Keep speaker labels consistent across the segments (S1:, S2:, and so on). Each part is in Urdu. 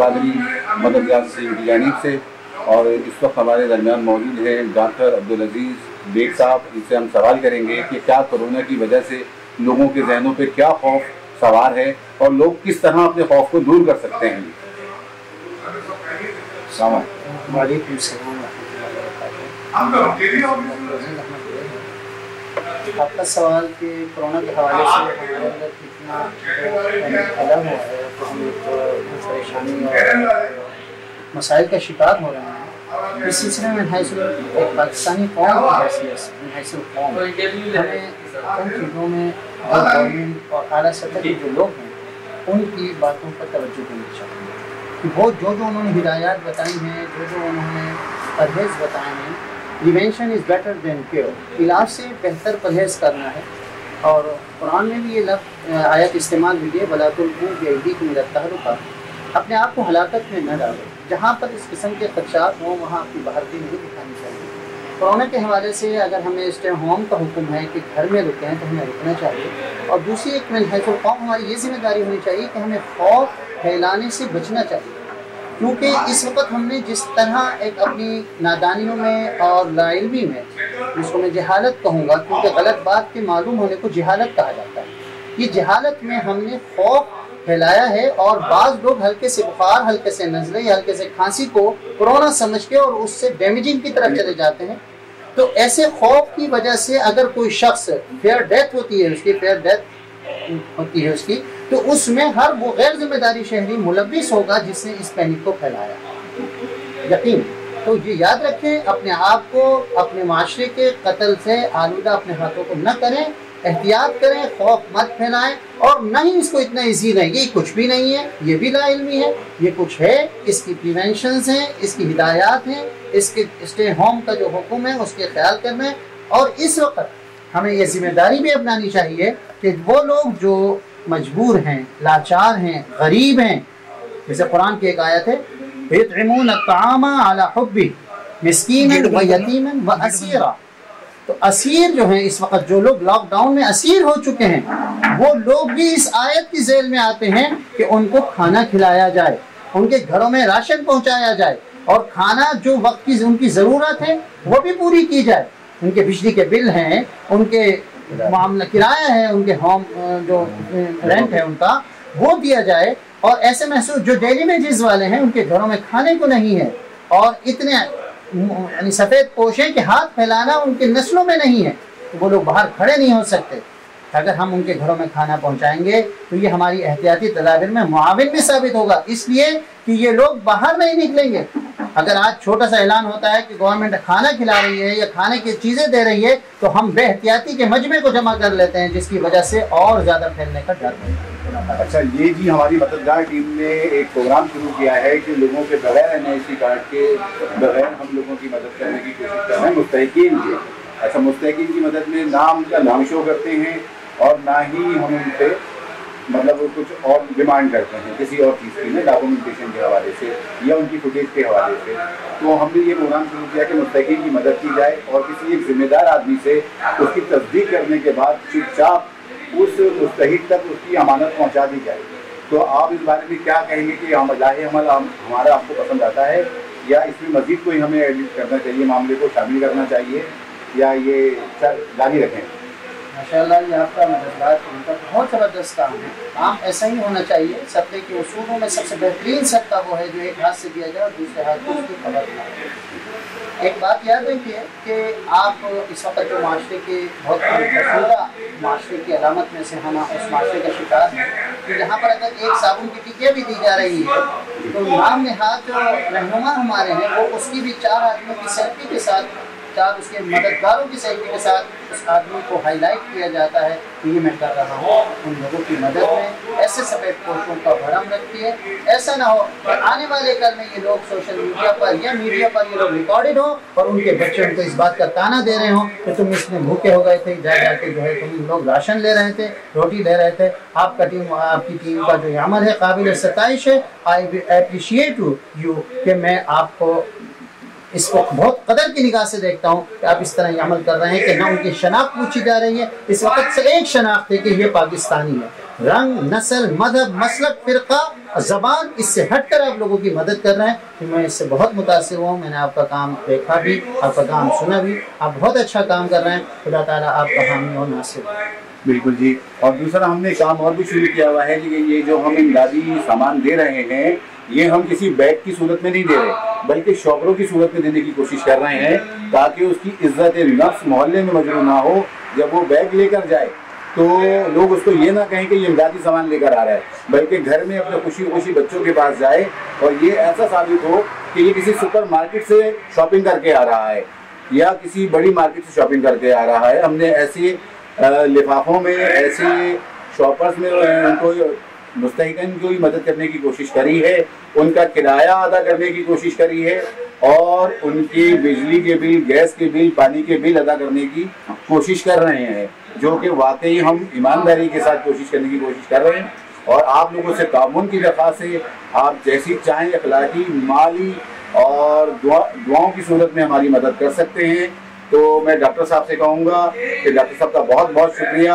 S1: قادری مددگار سے کی جانب سے، اور اس وقت ہمارے درمیان موجود ہیں ڈاکٹر عبدالعزیز بیگ صاحب. ان سے ہم سوال کریں گے کہ کیا کورونا کی وجہ سے لوگوں کے ذہنوں پہ کیا خوف سوار ہے اور لوگ کس طرح اپنے خوف کو دور کر سکتے ہیں. السلام علیکم.
S2: وعلیکم السلام آپ کا سوال کہ کورونا کے حوالے سے ہمارے اندر کتنا الگ ہوا ہے تو ہم ایک پریشانی اور مسائل کا شکار ہو رہے ہیں. اس سلسلے میں ایک پاکستانی قوم کی حیثیت سے ہمیں ان چیزوں میں گورنمنٹ اور اعلیٰ سطح کے جو لوگ ہیں ان کی باتوں پر توجہ دینی چاہیے کہ وہ جو انہوں نے ہدایات بتائی ہیں، جو انہوں نے پرہیز بتائے ہیں. Prevention is better than cure. علاج سے بہتر پرہیز کرنا ہے. اور قرآن میں بھی یہ لفظ آیت استعمال ہوئی ہے وَلَا تُلْقُوا بِأَيْدِيكُمْ إِلَى التَّهْلُكَةِ. اپنے آپ کو ہلاکت میں نہ ڈالو. جہاں پر اس قسم کے خدشات ہوں وہاں اپنی بہادری نہیں دکھانی چاہیے. کورونا کے حوالے سے اگر ہمیں اسٹے ہوم کا حکم ہے کہ گھر میں رکیں تو ہمیں رکنا چاہیے. اور دوسری ایک من حیث القوم ہماری یہ ذمہ داری ہونی چاہیے کہ ہمیں خوف پھیلانے سے بچنا چاہیے. کیونکہ اس وقت ہم نے جس طرح ایک اپنی نادانیوں میں اور لا علمی میں، جس کو میں جہالت کہوں گا کیونکہ غلط بات کے معلوم ہونے کو جہالت کہا جاتا ہے، یہ جہالت میں ہم نے خوف پھیلایا ہے. اور بعض لوگ ہلکے سے بخار، ہلکے سے نزلے یا ہلکے سے کھانسی کو کورونا سمجھ کے اور اس سے ڈیمیجنگ کی طرف چلے جاتے ہیں. تو ایسے خوف کی وجہ سے اگر کوئی شخص فیئر ڈیتھ ہوتی ہے، اس کی تو اس میں ہر وہ غیر ذمہ داری شہری ملوث ہوگا جس نے اس پینک کو پھیلایا. یقین تو یہ یاد رکھیں، اپنے آپ کو اپنے معاشرے کے قتل سے آلودہ اپنے ہاتھوں کو نہ کریں، احتیاط کریں، خوف مت پھیلائیں. اور نہ ہی اس کو اتنا ایزی رہے. یہ کچھ بھی نہیں ہے، یہ بھی لا علمی ہے. یہ کچھ ہے، اس کی پریونشنز ہیں، اس کی ہدایات ہیں، اس کے اسٹے ہوم کا جو حکم ہے اس کے خیال کرنا ہے. اور اس وقت ہمیں یہ ذمہ داری بھی اپنانی چاہیے کہ وہ لوگ جو مجبور ہیں، لاچار ہیں، غریب ہیں، جیسے قرآن کی ایک آیت ہے يُطْعِمُونَ الطَّعَامَ عَلَى حُبِّهِ مِسْكِينًا وَيَتِيمًا وَأَسِيرًا. تو اسیر جو ہیں، اس وقت جو لوگ لاک ڈاؤن میں اسیر ہو چکے ہیں، وہ لوگ بھی اس آیت کی ذیل میں آتے ہیں کہ ان کو کھانا کھلایا جائے، ان کے گھروں میں راشن پہنچایا جائے، اور کھانا جو وقت کی ان کی ضرورت ہے وہ بھی پوری کی جائے. ان کے بجلی کے بل ہیں، ان کے معاملہ کرایہ ہے، ان کے ہوم جو رینٹ ہے ان کا وہ دیا جائے. اور ایسے محسوس جو ڈیلی ویجز والے ہیں ان کے گھروں میں کھانے کو نہیں ہے، اور اتنے یعنی سفید پوشیں کہ ہاتھ پھیلانا ان کے نسلوں میں نہیں ہے، وہ لوگ باہر کھڑے نہیں ہو سکتے. اگر ہم ان کے گھروں میں کھانا پہنچائیں گے تو یہ ہماری احتیاطی تدابیر میں معاون بھی ثابت ہوگا، اس لیے کہ یہ لوگ باہر نہیں نکلیں گے. اگر آج چھوٹا سا اعلان ہوتا ہے کہ گورنمنٹ کھانا کھلا رہی ہے یا کھانے کی چیزیں دے رہی ہے تو ہم بے احتیاطی کے مجمع کو جمع کر لیتے ہیں، جس کی وجہ سے اور زیادہ پھیلنے کا ڈر ہے.
S1: اچھا، یہ جی ہماری مددگار ٹیم نے ایک پروگرام شروع کیا ہے کہ لوگوں کے بغیر NIC کارڈ کے بغیر ہم لوگوں کی مدد کرنے کی کوشش کر رہے ہیں مستحقین کی. اچھا، مستحقین کی مدد میں نام شو کرتے ہیں اور نہ ہی ہم ان پہ مطلب کچھ اور ڈیمانڈ کرتے ہیں کسی اور چیز کی، ڈاکومنٹیشن کے حوالے سے یا ان کی فوٹیج کے حوالے سے. تو ہم نے یہ پروگرام شروع کیا کہ مستحقین کی مدد کی جائے اور کسی ایک ذمہ دار آدمی سے اس کی تصدیق کرنے کے بعد چپ چاپ اس مستحق تک اس کی امانت پہنچا دی جائے. تو آپ اس بارے میں کیا کہیں گے کہ لاہ عمل ہمارا آپ کو پسند آتا ہے یا اس میں مزید کوئی ہمیں ایڈٹ کرنا چاہیے، معاملے کو شامل کرنا چاہیے، یا یہ جاری رکھیں؟
S2: ماشاءاللہ، یہ آپ کا مددگار ان کا بہت زبردست کام ہے. کام ایسا ہی ہونا چاہیے. صدقے کے اصولوں میں سب سے بہترین صدقہ وہ ہے جو ایک ہاتھ سے دیا جائے اور دوسرے ہاتھ کو اس کی خبر نہ ہو. ایک بات یاد رکھیے کہ آپ اس وقت جو معاشرے کے بہت فرسودہ معاشرے کی علامت میں سے ہم اس معاشرے کا شکار ہیں کہ جہاں پر اگر ایک صابن کی ٹکیا بھی دی جا رہی ہے تو نام نہاد جو رہنما ہمارے ہیں وہ اس کی بھی 4 آدمیوں کی سیلفی کے ساتھ، 4 اس کے مددگاروں کی سیلفی کے ساتھ اس آدمی کو ہائی لائٹ کیا جاتا ہے کہ یہ میں کر رہا ہوں ان لوگوں کی مدد میں. ایسے سفید پوشوں کا بھرم رکھیے. ایسا نہ ہو کہ آنے والے کل میں یہ لوگ سوشل میڈیا پر یا میڈیا پر یہ لوگ ریکارڈڈ ہو اور ان کے بچے ان کو اس بات کا تانا دے رہے ہوں کہ تم اس میں بھوکے ہو گئے تھے، جا جا کے جو ہے تم لوگ راشن لے رہے تھے، روٹی لے رہے تھے. آپ کی ٹیم کا جو یہ عمل ہے قابل ستائش ہے. آئی اپریشیٹ یو کہ میں آپ کو اس کو بہت قدر کی نگاہ سے دیکھتا ہوں کہ آپ اس طرح یہ عمل کر رہے ہیں کہ نہ ان کی شناخت پوچھی جا رہی ہے. اس وقت سے ایک شناخت ہے کہ یہ پاکستانی ہے. رنگ، نسل، مذہب، مسلک، فرقہ زبان اس سے ہٹ کر آپ لوگوں کی مدد کر رہے ہیں، کہ میں اس سے بہت متاثر ہوں. میں نے آپ کا کام دیکھا بھی، آپ کا کام سنا بھی. آپ بہت اچھا کام کر رہے ہیں. خدا تعالیٰ آپ کا حامی اور ناصر.
S1: بالکل جی. اور دوسرا ہم نے کام اور بھی شروع کیا ہوا ہے کہ یہ جو ہم امدادی سامان دے رہے ہیں یہ ہم کسی بیگ کی صورت میں نہیں دے رہے، بلکہ شاپروں کی صورت میں دینے کی کوشش کر رہے ہیں، تاکہ اس کی عزت نفس محلے میں مجروح نہ ہو. جب وہ بیگ لے کر جائے تو لوگ اس کو یہ نہ کہیں کہ یہ امدادی سامان لے کر آ رہا ہے، بلکہ گھر میں اپنے خوشی خوشی بچوں کے پاس جائے اور یہ ایسا ثابت ہو کہ یہ کسی سپر مارکیٹ سے شاپنگ کر کے آ رہا ہے یا کسی بڑی مارکیٹ سے شاپنگ کر کے آ رہا ہے. ہم نے ایسے لفافوں میں، ایسے شاپرز میں ان کو مستحقین کی مدد کرنے کی کوشش کری ہے، ان کا کرایہ ادا کرنے کی کوشش کری ہے اور ان کی بجلی کے بل، گیس کے بل، پانی کے بل ادا کرنے کی کوشش کر رہے ہیں، جو کہ واقعی ہم ایمانداری کے ساتھ کوشش کرنے کی کوشش کر رہے ہیں. اور آپ لوگوں سے تعاون کی درخواست ہے، آپ جیسی چاہیں اخلاقی، مالی اور دعاؤں کی صورت میں ہماری مدد کر سکتے ہیں. تو میں ڈاکٹر صاحب سے کہوں گا کہ ڈاکٹر صاحب کا بہت بہت شکریہ.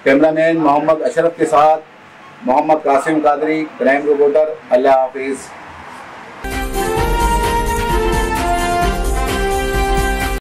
S1: کیمرہ مین محمد اشرف کے ساتھ محمد قاسم قادری، کرائم رپورٹر. اللہ حافظ.